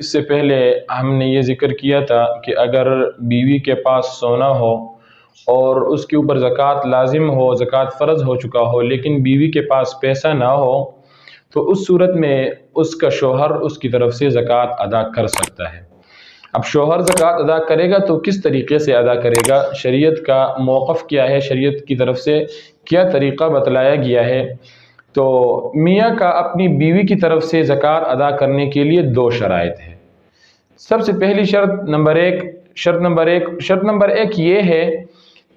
اس سے پہلے ہم نے یہ ذکر کیا تھا کہ اگر بیوی کے پاس سونا ہو اور اس کے اوپر زکوٰۃ لازم ہو، زکوٰۃ فرض ہو چکا ہو، لیکن بیوی کے پاس پیسہ نہ ہو، تو اس صورت میں اس کا شوہر اس کی طرف سے زکوٰۃ ادا کر سکتا ہے۔ اب شوہر زکوٰۃ ادا کرے گا تو کس طریقے سے ادا کرے گا، شریعت کا موقف کیا ہے، شریعت کی طرف سے کیا طریقہ بتلایا گیا ہے؟ تو میاں کا اپنی بیوی کی طرف سے زکوٰۃ ادا کرنے کے لیے دو شرائط ہیں۔ سب سے پہلی شرط نمبر ایک یہ ہے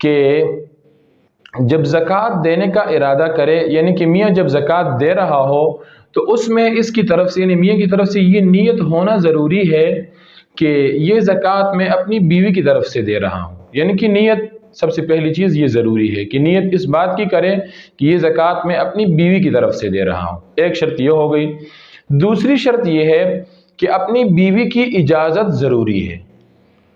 کہ جب زکوٰۃ دینے کا ارادہ کرے، یعنی کہ میاں جب زکوٰۃ دے رہا ہو تو اس میں اس کی طرف سے یعنی میاں کی طرف سے یہ نیت ہونا ضروری ہے کہ یہ زکوٰۃ میں اپنی بیوی کی طرف سے دے رہا ہوں، یعنی کہ نیت سب سے پہلی چیز یہ ضروری ہے کہ نیت اس بات کی کرے کہ یہ زکوٰۃ میں اپنی بیوی کی طرف سے دے رہا ہوں۔ ایک شرط یہ ہو گئی۔ دوسری شرط یہ ہے کہ اپنی بیوی کی اجازت ضروری ہے،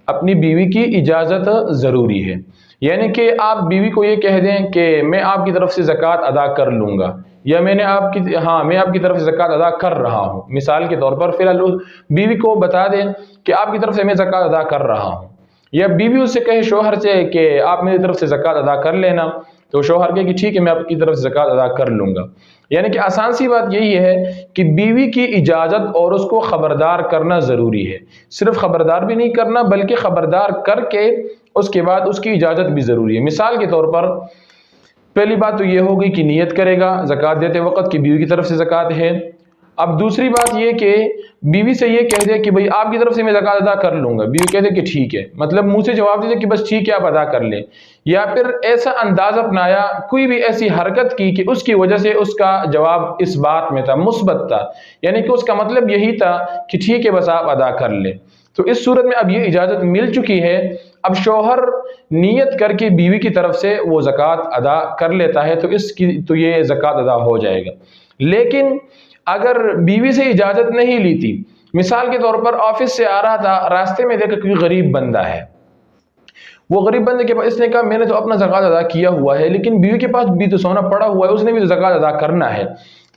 اپنی بیوی کی اجازت ضروری ہے، یعنی کہ آپ بیوی کو یہ کہہ دیں کہ میں آپ کی طرف سے زکوٰۃ ادا کر لوں گا، یا میں آپ کی طرف سے زکوٰۃ ادا کر رہا ہوں۔ مثال کے طور پر فی الحال بیوی کو بتا دیں کہ آپ کی طرف سے میں زکوٰۃ ادا کر رہا ہوں، یا بیوی اس سے کہے شوہر سے کہ آپ میری طرف سے زکوٰۃ ادا کر لینا، تو شوہر کہے کہ ٹھیک ہے میں آپ کی طرف سے زکوٰۃ ادا کر لوں گا۔ یعنی کہ آسان سی بات یہی ہے کہ بیوی کی اجازت اور اس کو خبردار کرنا ضروری ہے۔ صرف خبردار بھی نہیں کرنا بلکہ خبردار کر کے اس کے بعد اس کی اجازت بھی ضروری ہے۔ مثال کے طور پر پہلی بات تو یہ ہوگی کہ نیت کرے گا زکوٰۃ دیتے وقت کہ بیوی کی طرف سے زکوٰۃ ہے۔ اب دوسری بات یہ کہ بیوی سے یہ کہہ دے کہ بھئی آپ کی طرف سے میں زکوٰۃ ادا کر لوں گا، بیوی کہہ دے کہ ٹھیک ہے، مطلب منہ سے جواب دے دے کہ بس ٹھیک ہے آپ ادا کر لیں، یا پھر ایسا انداز اپنایا، کوئی بھی ایسی حرکت کی کہ اس کی وجہ سے اس کا جواب اس بات میں تھا، مثبت تھا، یعنی کہ اس کا مطلب یہی تھا کہ ٹھیک ہے بس آپ ادا کر لیں، تو اس صورت میں اب یہ اجازت مل چکی ہے۔ اب شوہر نیت کر کے بیوی کی طرف سے وہ زکوٰۃ ادا کر لیتا ہے تو یہ زکوٰۃ ادا ہو جائے گا۔ لیکن اگر بیوی سے اجازت نہیں لی تھی، مثال کے طور پر آفس سے آ رہا تھا، راستے میں دیکھا کوئی غریب بندہ ہے، وہ غریب بندے کے پاس اس نے کہا میں نے تو اپنا زکوٰۃ ادا کیا ہوا ہے، لیکن بیوی کے پاس بھی تو سونا پڑا ہوا ہے، اس نے بھی تو زکوٰۃ ادا کرنا ہے،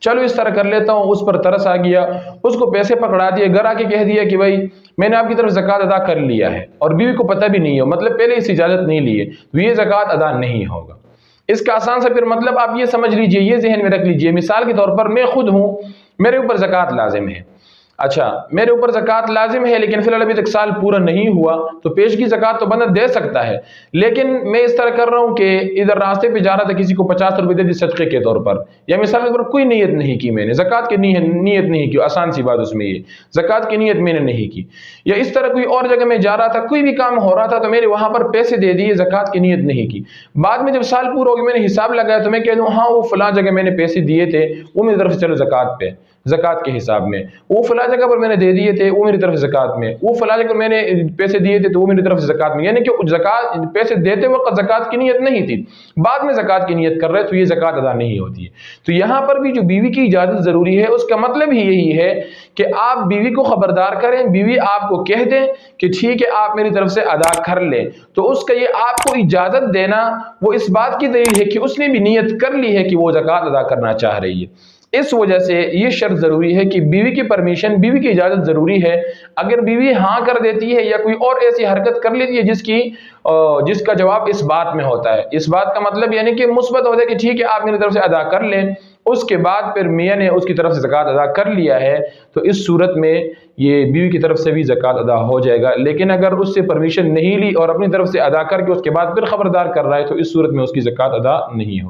چلو اس طرح کر لیتا ہوں۔ اس پر ترس آ گیا، اس کو پیسے پکڑا دیے، گھر آ کے کہہ دیا کہ بھائی میں نے آپ کی طرف زکوٰۃ ادا کر لیا ہے، اور بیوی کو پتہ بھی نہیں ہو، مطلب پہلے اس اجازت نہیں لی ہے، تو یہ زکوٰۃ ادا نہیں ہوگا۔ اس کا آسان سا پھر مطلب آپ یہ سمجھ لیجئے، یہ ذہن میں رکھ لیجئے، مثال کے طور پر میں خود ہوں، میرے اوپر زکوٰۃ لازم ہے، اچھا میرے اوپر زکوٰۃ لازم ہے لیکن فی الحال ابھی تک سال پورا نہیں ہوا، تو پیشگی زکوٰۃ تو بندہ دے سکتا ہے، لیکن میں اس طرح کر رہا ہوں کہ ادھر راستے پہ جا رہا تھا، کسی کو 50 روپے دے دی صدقے کے طور پر، یا مثال کے طور پر کوئی نیت نہیں کی میں نے، زکوٰۃ کی نیت نہیں کی، آسان سی بات اس میں یہ زکوٰۃ کی نیت میں نے نہیں کی، یا اس طرح کوئی اور جگہ میں جا رہا تھا، کوئی بھی کام ہو رہا تھا تو میں نے وہاں پر پیسے دے دیے، زکوٰۃ کی نیت نہیں کی، بعد میں جب سال پورا ہو گیا میں نے حساب لگایا تو میں کہہ دوں ہاں وہ فلاں جگہ میں نے پیسے دیے تھے، وہ میری طرف سے چلو زکوٰۃ کے حساب میں، وہ فلاں جگہ پر میں نے دے دیے تھے وہ میری طرف سے زکوٰۃ میں، وہ فلاں جگہ میں نے پیسے دیے تھے تو وہ میری طرف سے زکوٰۃ میں، یعنی کہ پیسے دیتے وقت زکوٰۃ کی نیت نہیں تھی، بعد میں زکوٰۃ کی نیت کر رہے تو یہ زکوٰۃ ادا نہیں ہوتی ہے۔ تو یہاں پر بھی جو بیوی کی اجازت ضروری ہے، اس کا مطلب ہی یہی ہے کہ آپ بیوی کو خبردار کریں، بیوی آپ کو کہہ دیں کہ ٹھیک ہے آپ میری طرف سے ادا کر لیں، تو اس کا یہ آپ کو اجازت دینا وہ اس بات کی دلیل ہے کہ اس نے بھی نیت کر لی ہے کہ وہ زکوٰۃ ادا کرنا چاہ رہی ہے۔ اس وجہ سے یہ شرط ضروری ہے کہ بیوی کی پرمیشن، بیوی کی اجازت ضروری ہے۔ اگر بیوی ہاں کر دیتی ہے یا کوئی اور ایسی حرکت کر لیتی ہے جس کا جواب اس بات میں ہوتا ہے، اس بات کا مطلب یعنی کہ مثبت ہوتا ہے کہ ٹھیک ہے آپ میری طرف سے ادا کر لیں، اس کے بعد پھر میاں نے اس کی طرف سے زکوٰۃ ادا کر لیا ہے، تو اس صورت میں یہ بیوی کی طرف سے بھی زکوٰۃ ادا ہو جائے گا۔ لیکن اگر اس سے پرمیشن نہیں لی اور اپنی طرف سے ادا کر کے اس کے بعد پھر خبردار کر رہا ہے تو اس صورت میں اس کی زکوٰۃ ادا نہیں ہو۔